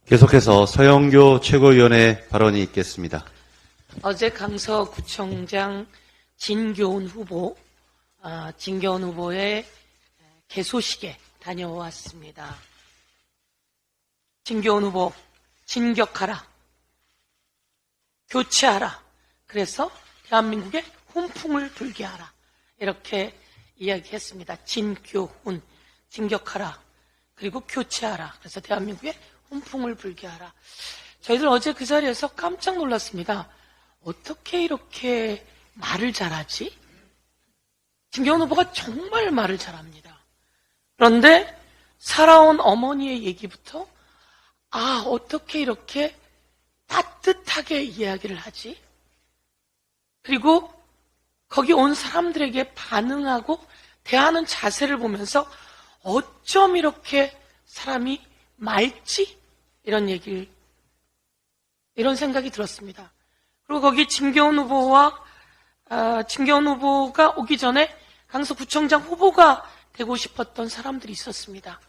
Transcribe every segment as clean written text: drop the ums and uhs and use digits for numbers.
계속해서 서영교 최고위원의 발언이 있겠습니다. 어제 강서구청장 진교훈 후보의 개소식에 다녀왔습니다. 진교훈 후보, 진격하라, 교체하라, 그래서 대한민국에 훈풍을 불게 하라, 이렇게 이야기했습니다. 진교훈, 진격하라, 그리고 교체하라, 그래서 대한민국에 훈풍을 불게 하라. 저희들 어제 그 자리에서 깜짝 놀랐습니다. 어떻게 이렇게 말을 잘하지? 진교훈 후보가 정말 말을 잘합니다. 그런데 살아온 어머니의 얘기부터 어떻게 이렇게 따뜻하게 이야기를 하지? 그리고 거기 온 사람들에게 반응하고 대하는 자세를 보면서 어쩜 이렇게 사람이 맑지? 이런 생각이 들었습니다. 그리고 거기 진교훈 후보가 오기 전에 강서구청장 후보가 되고 싶었던 사람들이 있었습니다.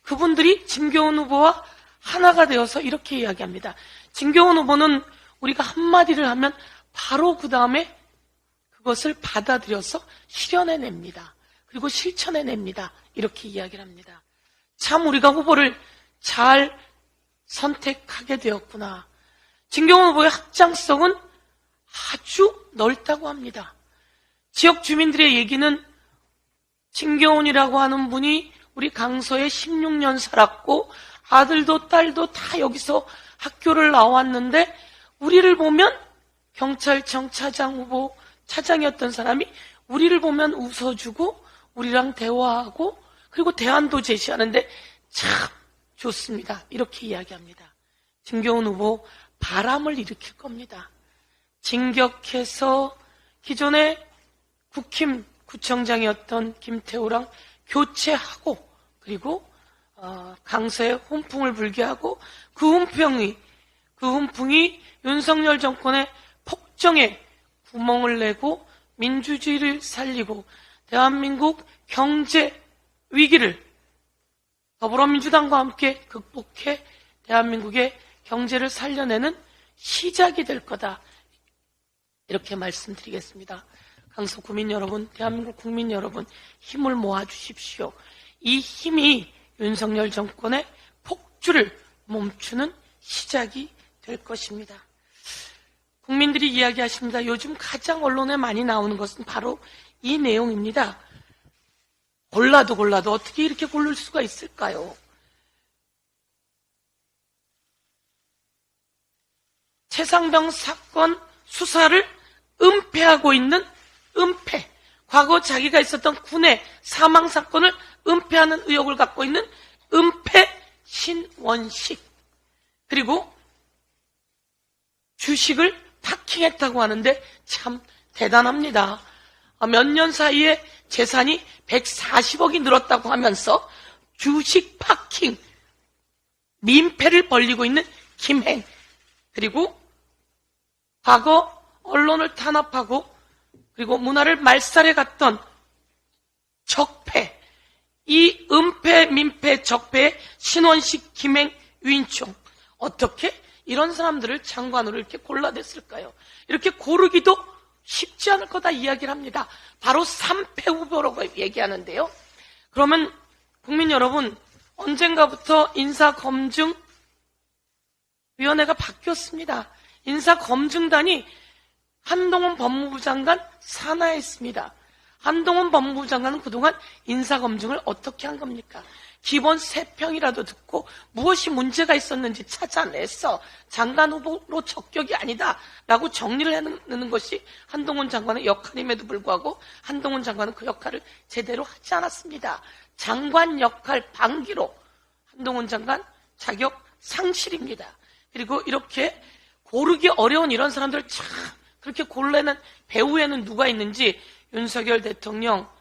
그분들이 진교훈 후보와 하나가 되어서 이렇게 이야기합니다. 진교훈 후보는 우리가 한마디를 하면 바로 그 다음에 그것을 받아들여서 실현해냅니다. 그리고 실천해냅니다. 이렇게 이야기를 합니다. 참 우리가 후보를 잘 선택하게 되었구나. 진교훈 후보의 확장성은 아주 넓다고 합니다. 지역 주민들의 얘기는 진교훈이라고 하는 분이 우리 강서에 16년 살았고 아들도 딸도 다 여기서 학교를 나왔는데 우리를 보면 경찰청 차장이었던 사람이 우리를 보면 웃어주고 우리랑 대화하고 그리고 대안도 제시하는데 참 좋습니다. 이렇게 이야기합니다. 진교훈 후보 바람을 일으킬 겁니다. 진격해서 기존에 구청장이었던 김태우랑 교체하고 그리고 강서에 훈풍을 불게 하고 그 훈풍이 윤석열 정권의 폭정에 구멍을 내고 민주주의를 살리고 대한민국 경제 위기를 더불어민주당과 함께 극복해 대한민국의 경제를 살려내는 시작이 될 거다. 이렇게 말씀드리겠습니다. 강서 구민 여러분, 대한민국 국민 여러분, 힘을 모아주십시오. 이 힘이 윤석열 정권의 폭주를 멈추는 시작이 될 것입니다. 국민들이 이야기하십니다. 요즘 가장 언론에 많이 나오는 것은 바로 이 내용입니다. 골라도 어떻게 이렇게 고를 수가 있을까요? 최상병 사건 수사를 은폐하고 있는 은폐. 과거 자기가 있었던 군의 사망 사건을 은폐하는 의혹을 갖고 있는 은폐 신원식. 그리고 주식을 파킹했다고 하는데 참 대단합니다. 몇 년 사이에 재산이 140억이 늘었다고 하면서 주식 파킹, 민폐를 벌리고 있는 김행. 그리고 과거 언론을 탄압하고 그리고 문화를 말살해 갔던 적폐, 이 은폐, 민폐, 적폐의 신원식, 김행, 유인총. 어떻게 이런 사람들을 장관으로 이렇게 골라냈을까요? 이렇게 고르기도 쉽지 않을 거다 이야기를 합니다. 바로 3패 후보라고 얘기하는데요. 그러면 국민 여러분, 언젠가부터 인사검증위원회가 바뀌었습니다. 인사검증단이 한동훈 법무부 장관 산하했습니다. 한동훈 법무부 장관은 그동안 인사검증을 어떻게 한 겁니까? 기본 3평이라도 듣고 무엇이 문제가 있었는지 찾아내서 장관 후보로 적격이 아니다라고 정리를 해내는 것이 한동훈 장관의 역할임에도 불구하고 한동훈 장관은 그 역할을 제대로 하지 않았습니다. 장관 역할 방기로 한동훈 장관 자격 상실입니다. 그리고 이렇게 고르기 어려운 이런 사람들을 참 그렇게 골라낸 배후에는 누가 있는지 윤석열 대통령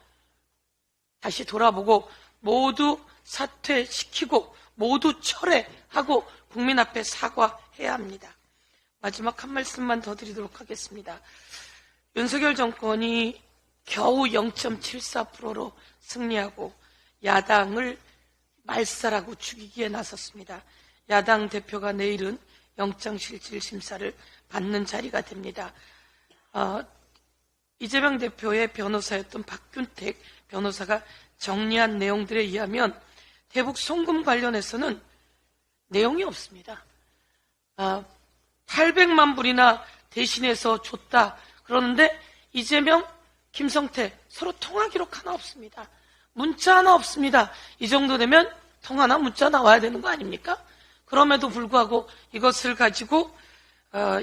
다시 돌아보고 모두 사퇴시키고 모두 철회하고 국민 앞에 사과해야 합니다. 마지막 한 말씀만 더 드리도록 하겠습니다. 윤석열 정권이 겨우 0.74%로 승리하고 야당을 말살하고 죽이기에 나섰습니다. 야당 대표가 내일은 영장실질심사를 받는 자리가 됩니다. 이재명 대표의 변호사였던 박균택 변호사가 정리한 내용들에 의하면 대북 송금 관련해서는 내용이 없습니다. 800만 불이나 대신해서 줬다. 그러는데 이재명, 김성태 서로 통화 기록 하나 없습니다. 문자 하나 없습니다. 이 정도 되면 통화나 문자 나와야 되는 거 아닙니까? 그럼에도 불구하고 이것을 가지고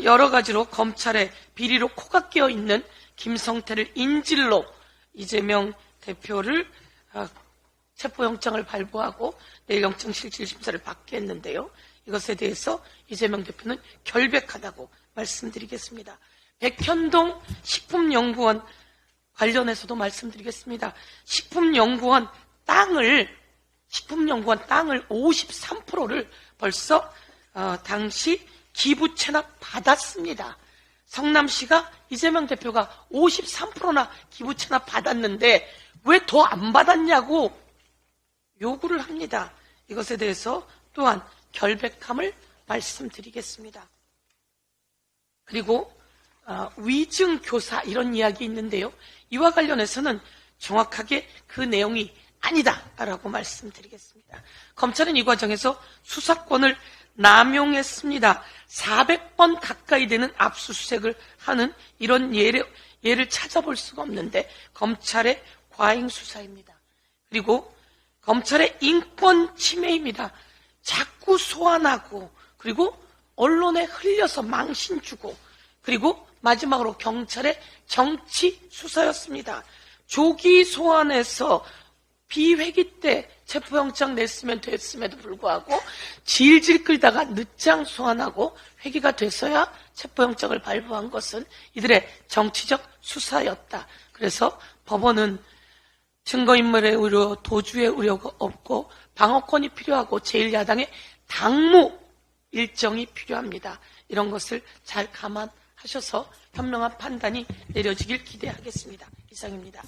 여러 가지로 검찰의 비리로 코가 끼어 있는 김성태를 인질로 이재명 대표를 체포영장을 발부하고 내일 영장실질심사를 받게 했는데요. 이것에 대해서 이재명 대표는 결백하다고 말씀드리겠습니다. 백현동 식품연구원 관련해서도 말씀드리겠습니다. 식품연구원 땅을 53%를 벌써 당시 기부 체납 받았습니다. 성남시가 이재명 대표가 53%나 기부 체납 받았는데 왜 더 안 받았냐고 요구를 합니다. 이것에 대해서 또한 결백함을 말씀드리겠습니다. 그리고 위증교사 이런 이야기 있는데요. 이와 관련해서는 정확하게 그 내용이 아니다라고 말씀드리겠습니다. 검찰은 이 과정에서 수사권을 남용했습니다. 400번 가까이 되는 압수수색을 하는 이런 예를 찾아볼 수가 없는데 검찰의 과잉 수사입니다. 그리고 검찰의 인권 침해입니다. 자꾸 소환하고 그리고 언론에 흘려서 망신 주고 그리고 마지막으로 경찰의 정치 수사였습니다. 조기 소환해서 비회기 때 체포영장 냈으면 됐음에도 불구하고 질질 끌다가 늦장 소환하고 회기가 돼서야 체포영장을 발부한 것은 이들의 정치적 수사였다. 그래서 법원은 증거인멸의 우려, 도주의 우려가 없고 방어권이 필요하고 제1야당의 당무 일정이 필요합니다. 이런 것을 잘 감안하셔서 현명한 판단이 내려지길 기대하겠습니다. 이상입니다.